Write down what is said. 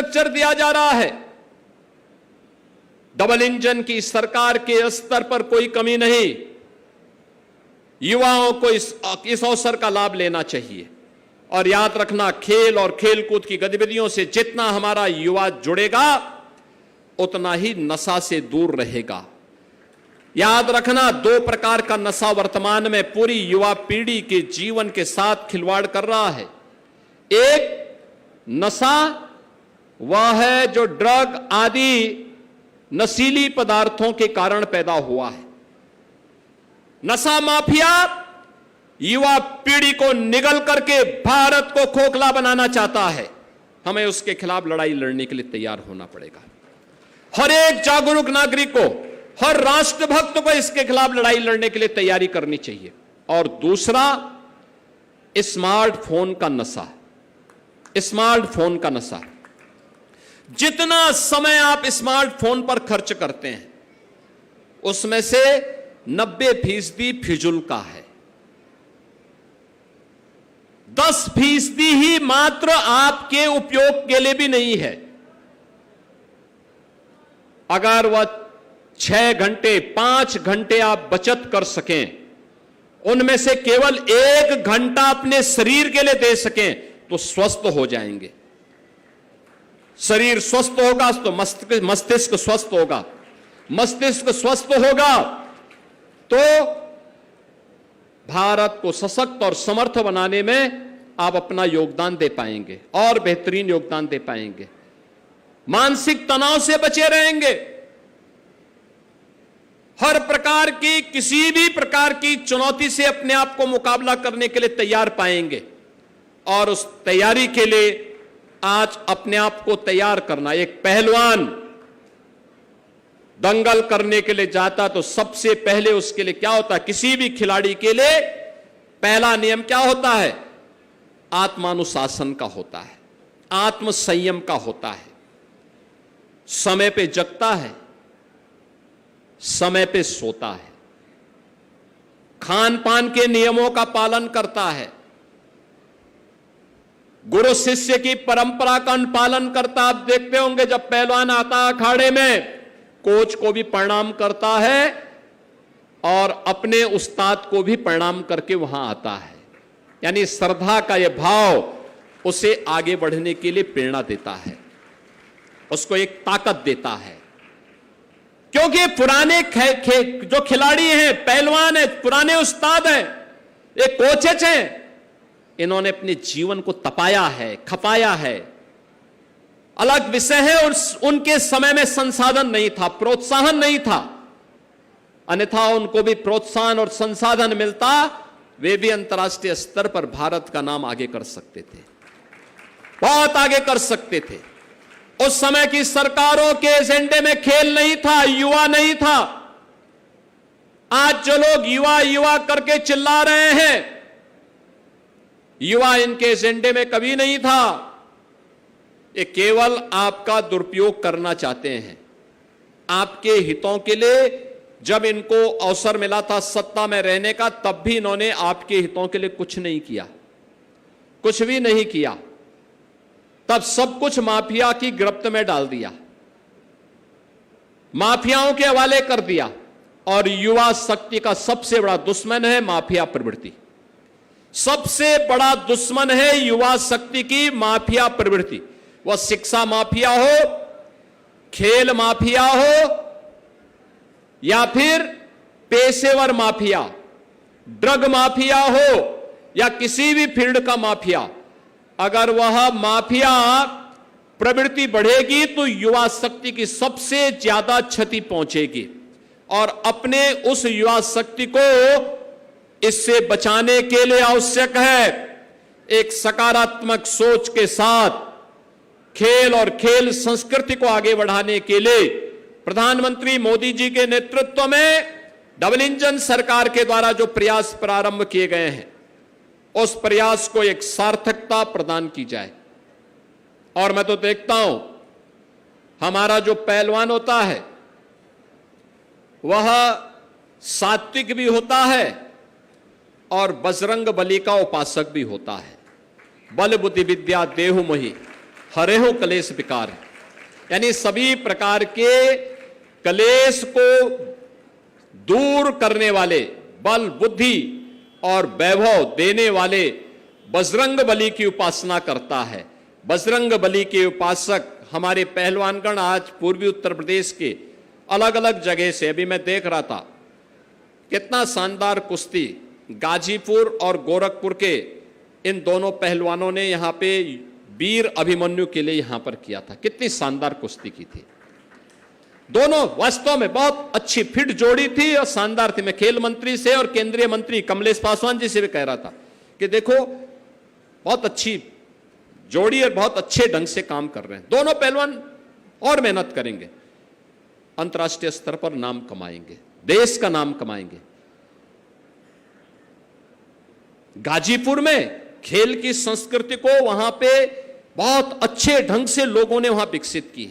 Infrastructure दिया जा रहा है। डबल इंजन की सरकार के स्तर पर कोई कमी नहीं। युवाओं को इस अवसर का लाभ लेना चाहिए और याद रखना, खेल और खेलकूद की गतिविधियों से जितना हमारा युवा जुड़ेगा उतना ही नशा से दूर रहेगा। याद रखना, दो प्रकार का नशा वर्तमान में पूरी युवा पीढ़ी के जीवन के साथ खिलवाड़ कर रहा है। एक नशा वह है जो ड्रग आदि नशीली पदार्थों के कारण पैदा हुआ है। नशा माफिया युवा पीढ़ी को निगल करके भारत को खोखला बनाना चाहता है। हमें उसके खिलाफ लड़ाई लड़ने के लिए तैयार होना पड़ेगा। हर एक जागरूक नागरिक को, हर राष्ट्रभक्त को इसके खिलाफ लड़ाई लड़ने के लिए तैयारी करनी चाहिए। और दूसरा, स्मार्टफोन का नशा। स्मार्टफोन का नशा, जितना समय आप स्मार्टफोन पर खर्च करते हैं उसमें से 90% फिजूल का है। 10% ही मात्र आपके उपयोग के लिए भी नहीं है। अगर वह 6 घंटे 5 घंटे आप बचत कर सकें, उनमें से केवल 1 घंटा अपने शरीर के लिए दे सकें तो स्वस्थ हो जाएंगे। शरीर स्वस्थ होगा तो मस्तिष्क स्वस्थ होगा। मस्तिष्क स्वस्थ होगा तो भारत को सशक्त और समर्थ बनाने में आप अपना योगदान दे पाएंगे और बेहतरीन योगदान दे पाएंगे। मानसिक तनाव से बचे रहेंगे। हर प्रकार की, किसी भी प्रकार की चुनौती से अपने आप को मुकाबला करने के लिए तैयार पाएंगे। और उस तैयारी के लिए आज अपने आप को तैयार करना। एक पहलवान दंगल करने के लिए जाता तो सबसे पहले उसके लिए क्या होता है? किसी भी खिलाड़ी के लिए पहला नियम क्या होता है? आत्मानुशासन का होता है, आत्मसंयम का होता है। समय पे जगता है, समय पे सोता है, खान पान के नियमों का पालन करता है, गुरु शिष्य की परंपरा का अनुपालन करता। आप देखते होंगे जब पहलवान आता है अखाड़े में, कोच को भी प्रणाम करता है और अपने उस्ताद को भी प्रणाम करके वहां आता है। यानी श्रद्धा का यह भाव उसे आगे बढ़ने के लिए प्रेरणा देता है, उसको एक ताकत देता है। क्योंकि पुराने जो खिलाड़ी हैं, पहलवान हैं, पुराने उस्ताद हैं, ये कोचेज हैं, इन्होंने अपने जीवन को तपाया है, खपाया है। अलग विषय है और उनके समय में संसाधन नहीं था, प्रोत्साहन नहीं था। अन्यथा उनको भी प्रोत्साहन और संसाधन मिलता, वे भी अंतर्राष्ट्रीय स्तर पर भारत का नाम आगे कर सकते थे, बहुत आगे कर सकते थे। उस समय की सरकारों के एजेंडे में खेल नहीं था, युवा नहीं था। आज जो लोग युवा युवा करके चिल्ला रहे हैं, युवा इनके एजेंडे में कभी नहीं था। ये केवल आपका दुरुपयोग करना चाहते हैं। आपके हितों के लिए जब इनको अवसर मिला था सत्ता में रहने का, तब भी इन्होंने आपके हितों के लिए कुछ नहीं किया, कुछ भी नहीं किया। तब सब कुछ माफिया की गिरफ्त में डाल दिया, माफियाओं के हवाले कर दिया। और युवा शक्ति का सबसे बड़ा दुश्मन है माफिया प्रवृत्ति। सबसे बड़ा दुश्मन है युवा शक्ति की माफिया प्रवृत्ति। वह शिक्षा माफिया हो, खेल माफिया हो, या फिर पेशेवर माफिया, ड्रग माफिया हो, या किसी भी फील्ड का माफिया। अगर वह माफिया प्रवृत्ति बढ़ेगी तो युवा शक्ति की सबसे ज्यादा क्षति पहुंचेगी। और अपने उस युवा शक्ति को इससे बचाने के लिए आवश्यक है एक सकारात्मक सोच के साथ खेल और खेल संस्कृति को आगे बढ़ाने के लिए प्रधानमंत्री मोदी जी के नेतृत्व में डबल इंजन सरकार के द्वारा जो प्रयास प्रारंभ किए गए हैं, उस प्रयास को एक सार्थकता प्रदान की जाए। और मैं तो देखता हूं हमारा जो पहलवान होता है वह सात्विक भी होता है और बजरंग बली का उपासक भी होता है। बल बुद्धि विद्या देहु मोहि हरेहो कलेश विकार, यानी सभी प्रकार के कलेश को दूर करने वाले, बल बुद्धि और वैभव देने वाले बजरंग बली की उपासना करता है। बजरंग बली के उपासक हमारे पहलवानगण आज पूर्वी उत्तर प्रदेश के अलग अलग जगह से, अभी मैं देख रहा था कितना शानदार कुश्ती गाजीपुर और गोरखपुर के इन दोनों पहलवानों ने यहां पे वीर अभिमन्यु के लिए यहां पर किया था। कितनी शानदार कुश्ती की थी। दोनों वास्तव में बहुत अच्छी फिट जोड़ी थी और शानदार थी। मैं खेल मंत्री से और केंद्रीय मंत्री कमलेश पासवान जी से भी कह रहा था कि देखो बहुत अच्छी जोड़ी और बहुत अच्छे ढंग से काम कर रहे हैं दोनों पहलवान, और मेहनत करेंगे, अंतर्राष्ट्रीय स्तर पर नाम कमाएंगे, देश का नाम कमाएंगे। गाजीपुर में खेल की संस्कृति को वहां पे बहुत अच्छे ढंग से लोगों ने वहां विकसित की है।